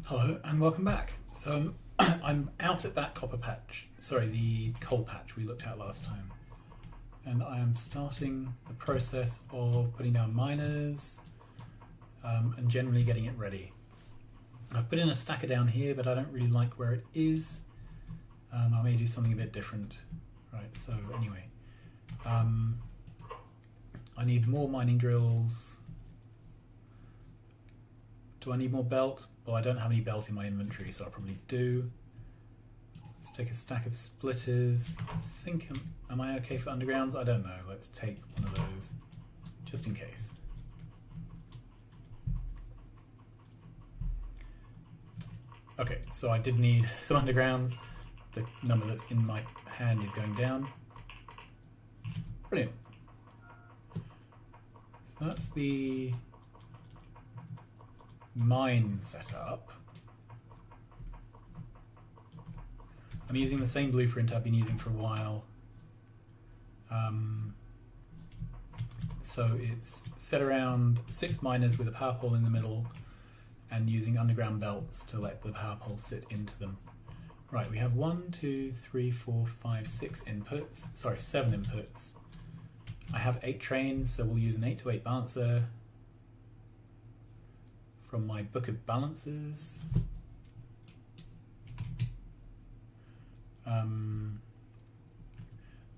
Hello and welcome back. So I'm out at that copper patch, sorry, the coal patch we looked at last time. And I am starting the process of putting down miners and generally getting it ready. I've put in a stacker down here, but I don't really like where it is. I may do something a bit different. Right, so anyway. I need more mining drills. Do I need more belt? Well, I don't have any belt in my inventory, so I probably do. Let's take a stack of splitters. I think, am I okay for undergrounds? I don't know. Let's take one of those, just in case. Okay, so I did need some undergrounds. The number that's in my hand is going down. Brilliant. So that's the mine setup. I'm using the same blueprint I've been using for a while. So it's set around 6 miners with a power pole in the middle and using underground belts to let the power pole sit into them. Right, we have 1, 2, 3, 4, 5, 6 inputs. Sorry, 7 inputs. I have 8 trains, so we'll use an 8 to 8 balancer from my book of balances.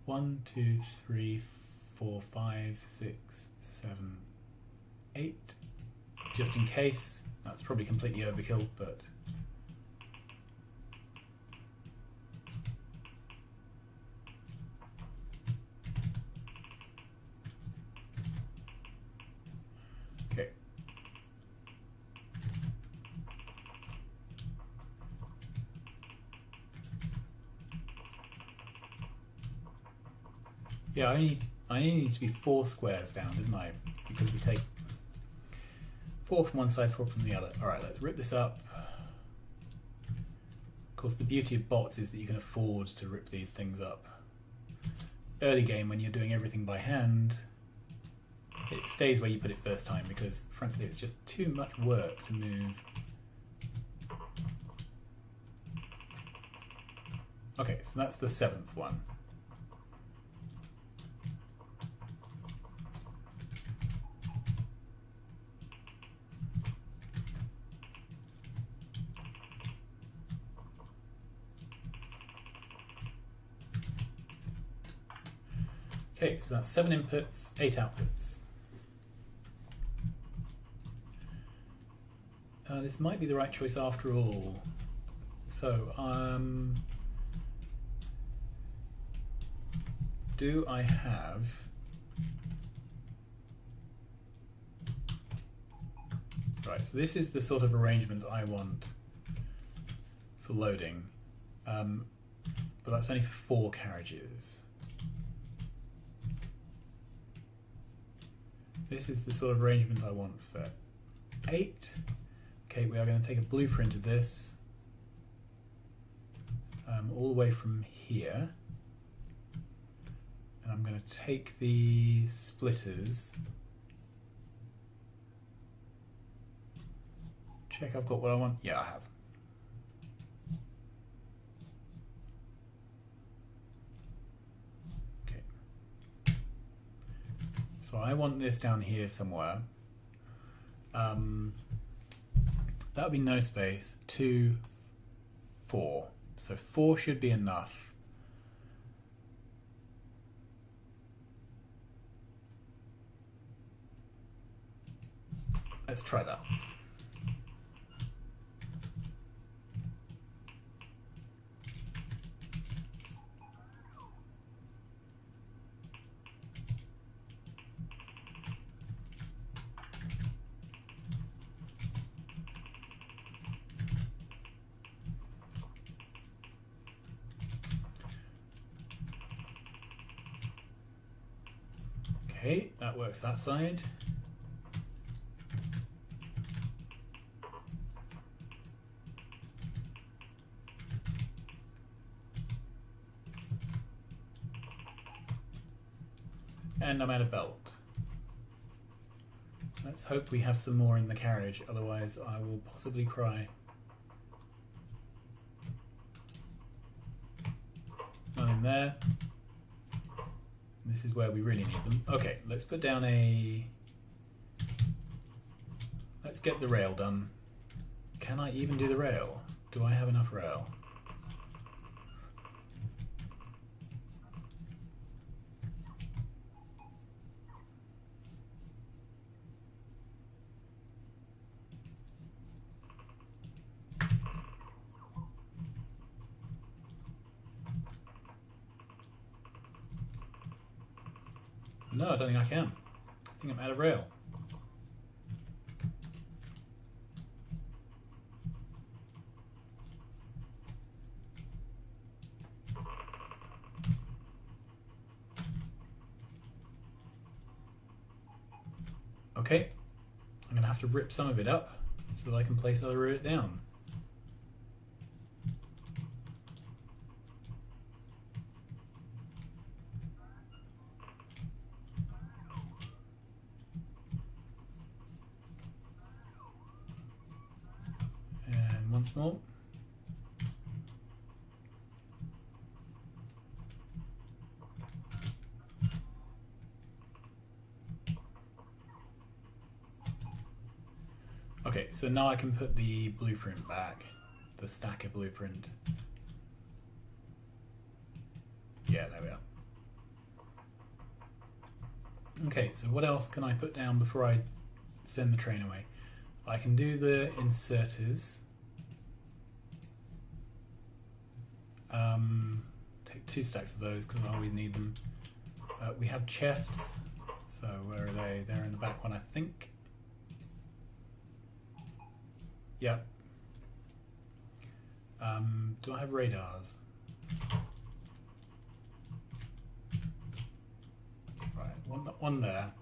1, 2, 3, 4, 5, 6, 7, 8. Just in case. That's probably completely overkill, but okay. Yeah, I only need to be 4 squares down, didn't I? Because we take 4 from one side, 4 from the other. Alright, let's rip this up. Of course, the beauty of bots is that you can afford to rip these things up. Early game, when you're doing everything by hand, it stays where you put it first time because, frankly, it's just too much work to move. Okay, so that's the 7th one. Okay, so that's 7 inputs, 8 outputs. This might be the right choice after all. So, do I have... Right, so this is the sort of arrangement I want for loading, but that's only for 4 carriages. This is the sort of arrangement I want for 8. Okay, we are going to take a blueprint of this all the way from here. And I'm going to take the splitters. Check I've got what I want. Yeah, I have. So I want this down here somewhere. That would be no space. 2, 4. So 4 should be enough. Let's try that. Okay, that works that side. And I'm out of belt. Let's hope we have some more in the carriage, otherwise I will possibly cry. One in there. This is where we really need them. Okay, let's put down a... Let's get the rail done. Can I even do the rail? Do I have enough rail? No, I don't think I can. I think I'm out of rail. Okay, I'm going to have to rip some of it up so that I can place other of it down. And once more. Okay, so now I can put the blueprint back, the stacker blueprint. Yeah, there we are. Okay, so what else can I put down before I send the train away? I can do the inserters. Take 2 stacks of those because I always need them. We have chests, so where are they? They're in the back one, I think. Yep. Do I have radars? Right, one there.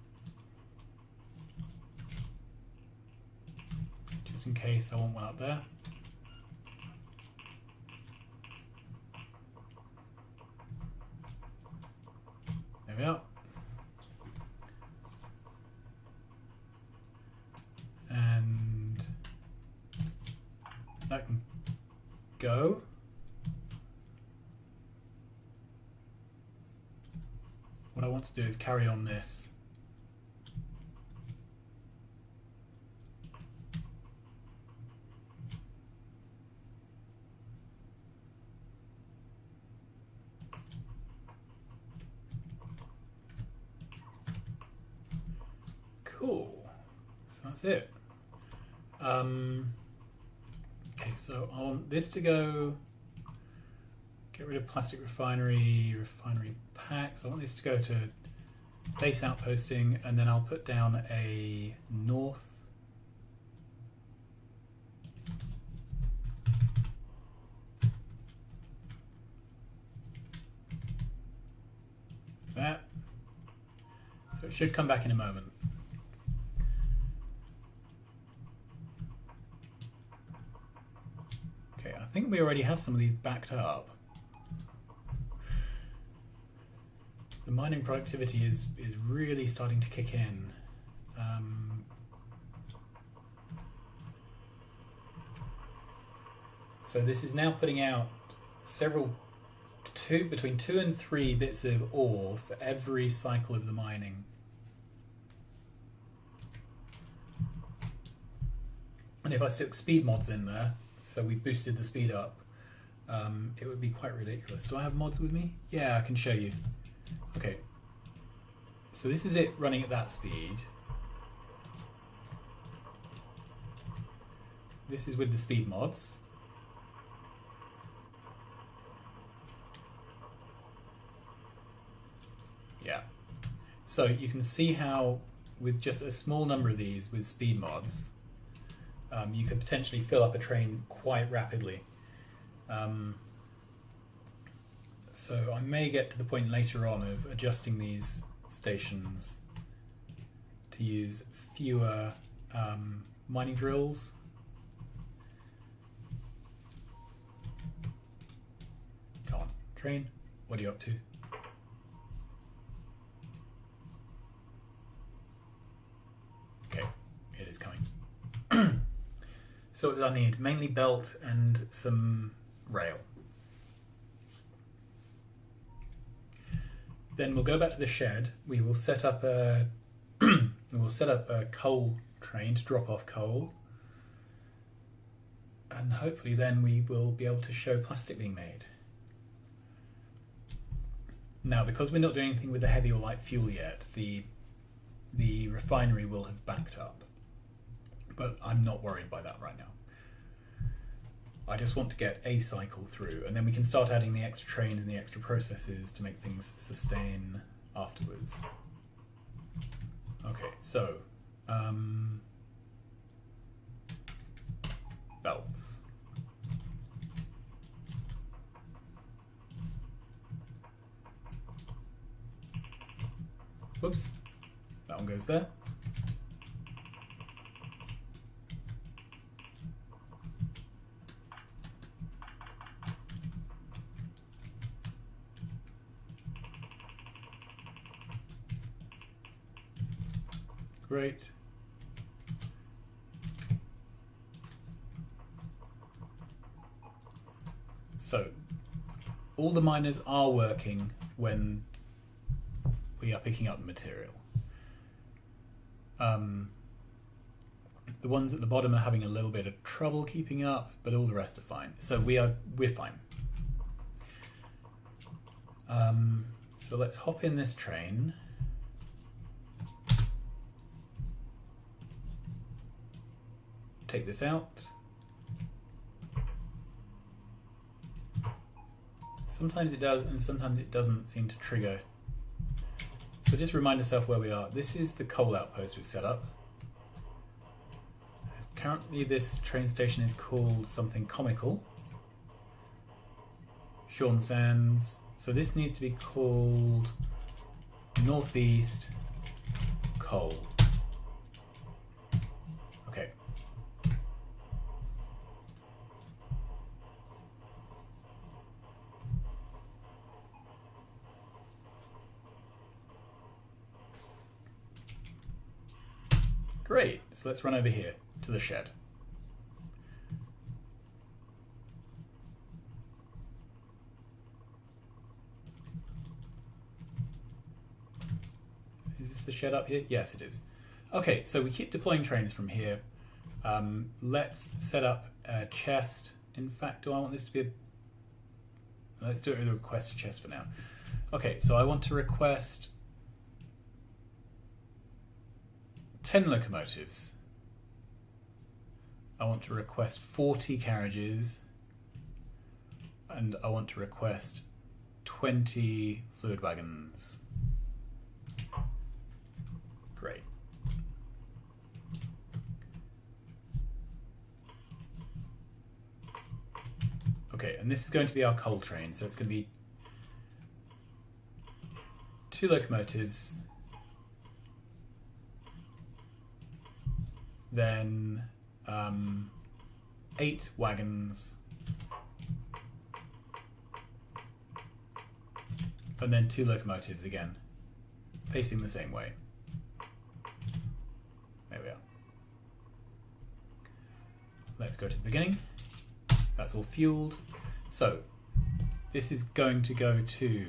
Just in case I want one up there. There we are. And that can go. What I want to do is carry on this. Cool. So that's it. Okay, so I want this to go. Get rid of plastic refinery packs. I want this to go to base outposting, and then I'll put down a north. That. So it should come back in a moment. Okay, I think we already have some of these backed up. The mining productivity is really starting to kick in. So this is now putting out between 2 and 3 bits of ore for every cycle of the mining. And if I stick speed mods in there, so we boosted the speed up, it would be quite ridiculous. Do I have mods with me? Yeah, I can show you. Okay, so this is it running at that speed. This is with the speed mods. Yeah, so you can see how with just a small number of these with speed mods, you could potentially fill up a train quite rapidly. So I may get to the point later on of adjusting these stations to use fewer mining drills. Come on, train, what are you up to? Okay, it is coming. So what did I need? Mainly belt and some rail. then we'll go back to the shed. We will set up a coal train to drop off coal, and hopefully then we will be able to show plastic being made. Now, because we're not doing anything with the heavy or light fuel yet, the refinery will have backed up, but I'm not worried by that right now. I just want to get a cycle through, and then we can start adding the extra trains and the extra processes to make things sustain afterwards. Okay, so belts. Whoops, that one goes there. Great. So, all the miners are working when we are picking up the material. The ones at the bottom are having a little bit of trouble keeping up, but all the rest are fine. So we're fine. So let's hop in this train. Take this out. Sometimes it does, and sometimes it doesn't seem to trigger. So just remind yourself where we are. This is the coal outpost we've set up. Currently this train station is called something comical. Sean Sands. So this needs to be called Northeast Coal. Okay. Great, so let's run over here to the shed. Is this the shed up here? Yes, it is. Okay, so we keep deploying trains from here. Let's set up a chest. In fact, do I want this to be a... Let's do it with a request chest for now. Okay, so I want to request 10 locomotives. I want to request 40 carriages, and I want to request 20 fluid wagons. Great. Okay, and this is going to be our coal train, so it's going to be 2 locomotives, then 8 wagons, and then 2 locomotives again, facing the same way. There we are. Let's go to the beginning. That's all fueled. So this is going to go to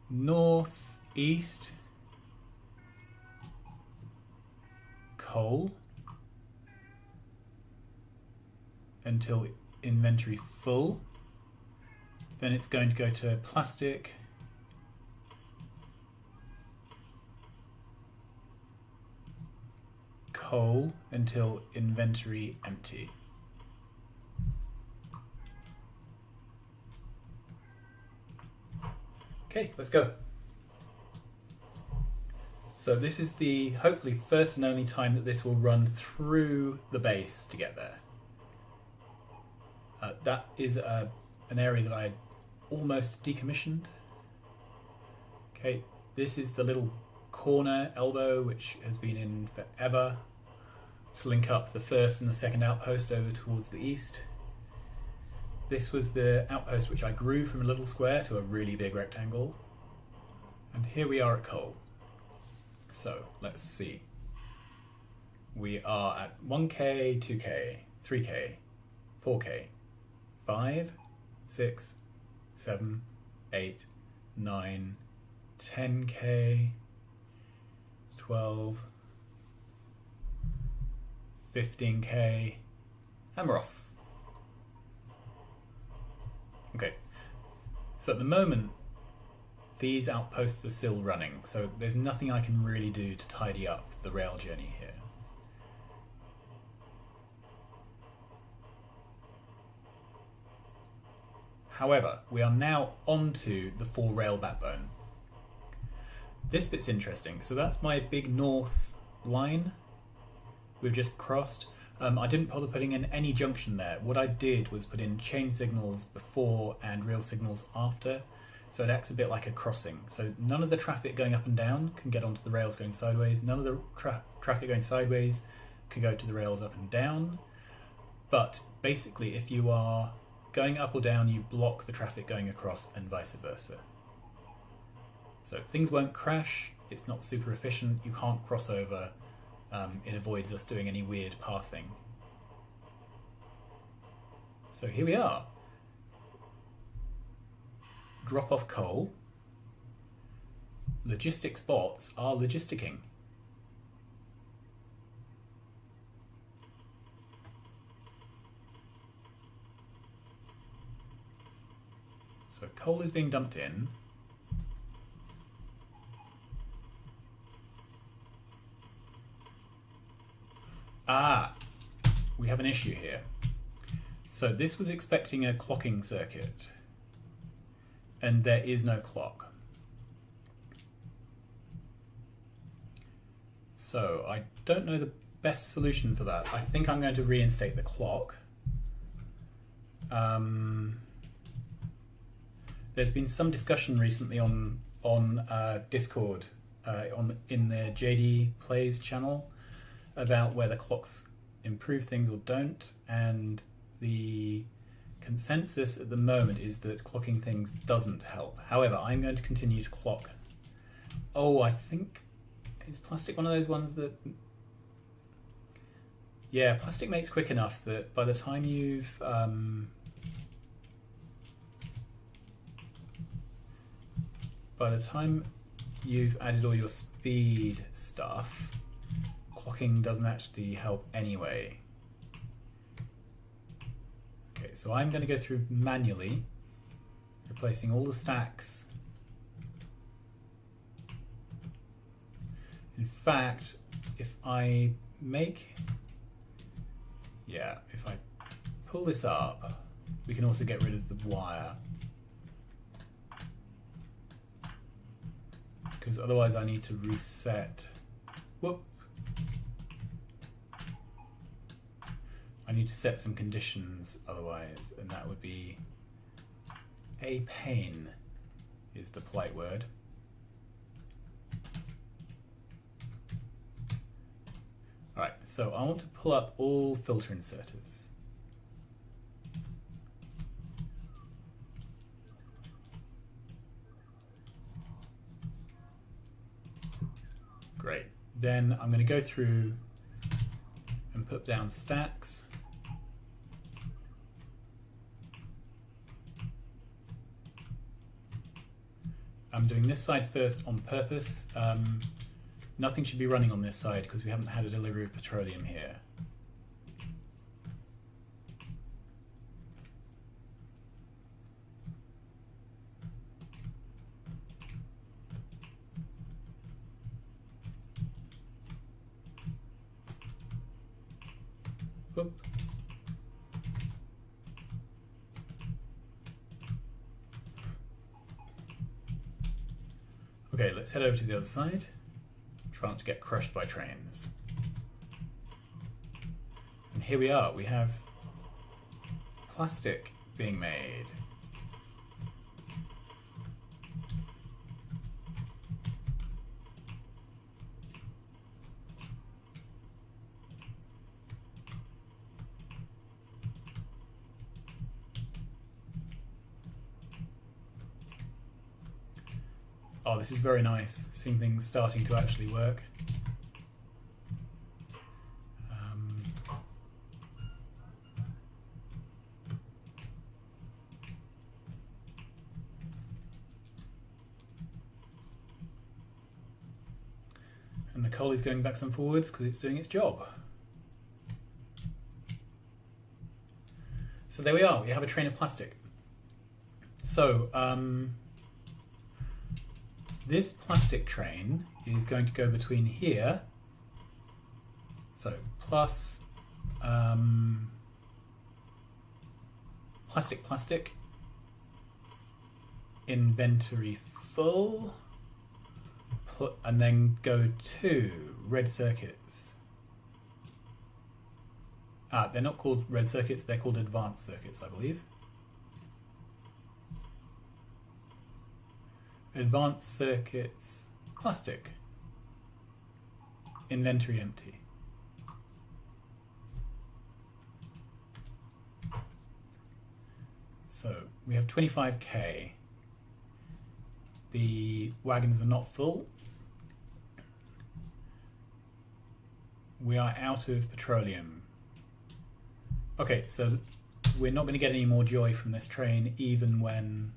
northeast coal until inventory full. Then it's going to go to plastic, coal until inventory empty. Okay, let's go. So this is the hopefully first and only time that this will run through the base to get there. That is an area that I almost decommissioned. Okay, this is the little corner elbow which has been in forever to link up the first and the second outpost over towards the east. This was the outpost which I grew from a little square to a really big rectangle. And here we are at coal. So let's see. We are at 1K, 2K, 3K, 4K, 5, 6, 7, 8, 9, 10k, 12, 15k, and we're off. Okay, so at the moment these outposts are still running, so there's nothing I can really do to tidy up the rail journey here. However, we are now onto the 4 rail backbone. This bit's interesting. So that's my big north line we've just crossed. I didn't bother putting in any junction there. What I did was put in chain signals before and real signals after, so it acts a bit like a crossing. So none of the traffic going up and down can get onto the rails going sideways. None of the traffic going sideways can go to the rails up and down. But basically, if you are going up or down, you block the traffic going across and vice versa. So things won't crash, it's not super efficient, you can't cross over, it avoids us doing any weird pathing. So here we are. Drop off coal. Logistics bots are logisticking. So coal is being dumped in. We have an issue here. So this was expecting a clocking circuit, and there is no clock. So I don't know the best solution for that. I think I'm going to reinstate the clock. There's been some discussion recently on Discord, in the JD Plays channel, about whether clocks improve things or don't, and the consensus at the moment is that clocking things doesn't help. However, I'm going to continue to clock. Oh, I think, is plastic one of those ones that... Yeah, plastic makes quick enough that by the time you've... By the time you've added all your speed stuff, clocking doesn't actually help anyway. Okay, so I'm going to go through manually, replacing all the stacks. In fact, if I make... Yeah, if I pull this up, we can also get rid of the wire. Because otherwise I need to reset. Whoop. I need to set some conditions otherwise, and that would be a pain, is the polite word. Alright, so I want to pull up all filter inserters. Great. Then I'm going to go through and put down stacks. I'm doing this side first on purpose. Nothing should be running on this side because we haven't had a delivery of petroleum here. Whoop. Okay, let's head over to the other side. Try not to get crushed by trains. And here we are, we have plastic being made. Oh, this is very nice, seeing things starting to actually work. coal is going backwards and forwards because it's doing its job. So there we are, we have a train of plastic. So this plastic train is going to go between here, so plus plastic, inventory full, and then go to red circuits. They're not called red circuits, they're called advanced circuits, I believe. Advanced circuits, plastic, inventory empty. So we have 25k. The wagons are not full. We are out of petroleum. Okay, so we're not going to get any more joy from this train, even when,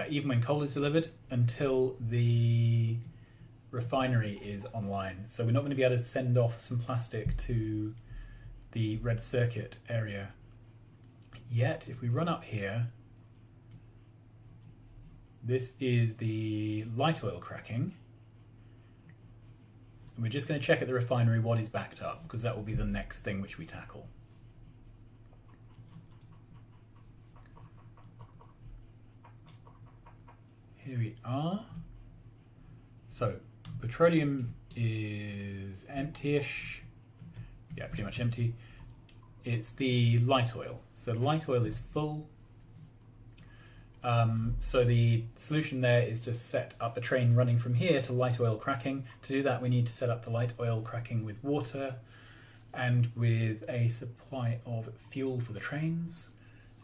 even when coal is delivered, until the refinery is online. So we're not going to be able to send off some plastic to the red circuit area yet. If we run up here, this is the light oil cracking. And we're just going to check at the refinery what is backed up, because that will be the next thing which we tackle. Here we are. So petroleum is empty-ish. Yeah, pretty much empty. It's the light oil. So the light oil is full. So the solution there is to set up a train running from here to light oil cracking. To do that, we need to set up the light oil cracking with water and with a supply of fuel for the trains.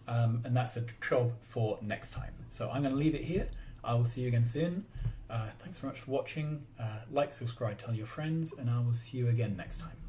And that's a job for next time. So I'm going to leave it here. I will see you again soon. Thanks very much for watching. Like, subscribe, tell your friends, and I will see you again next time.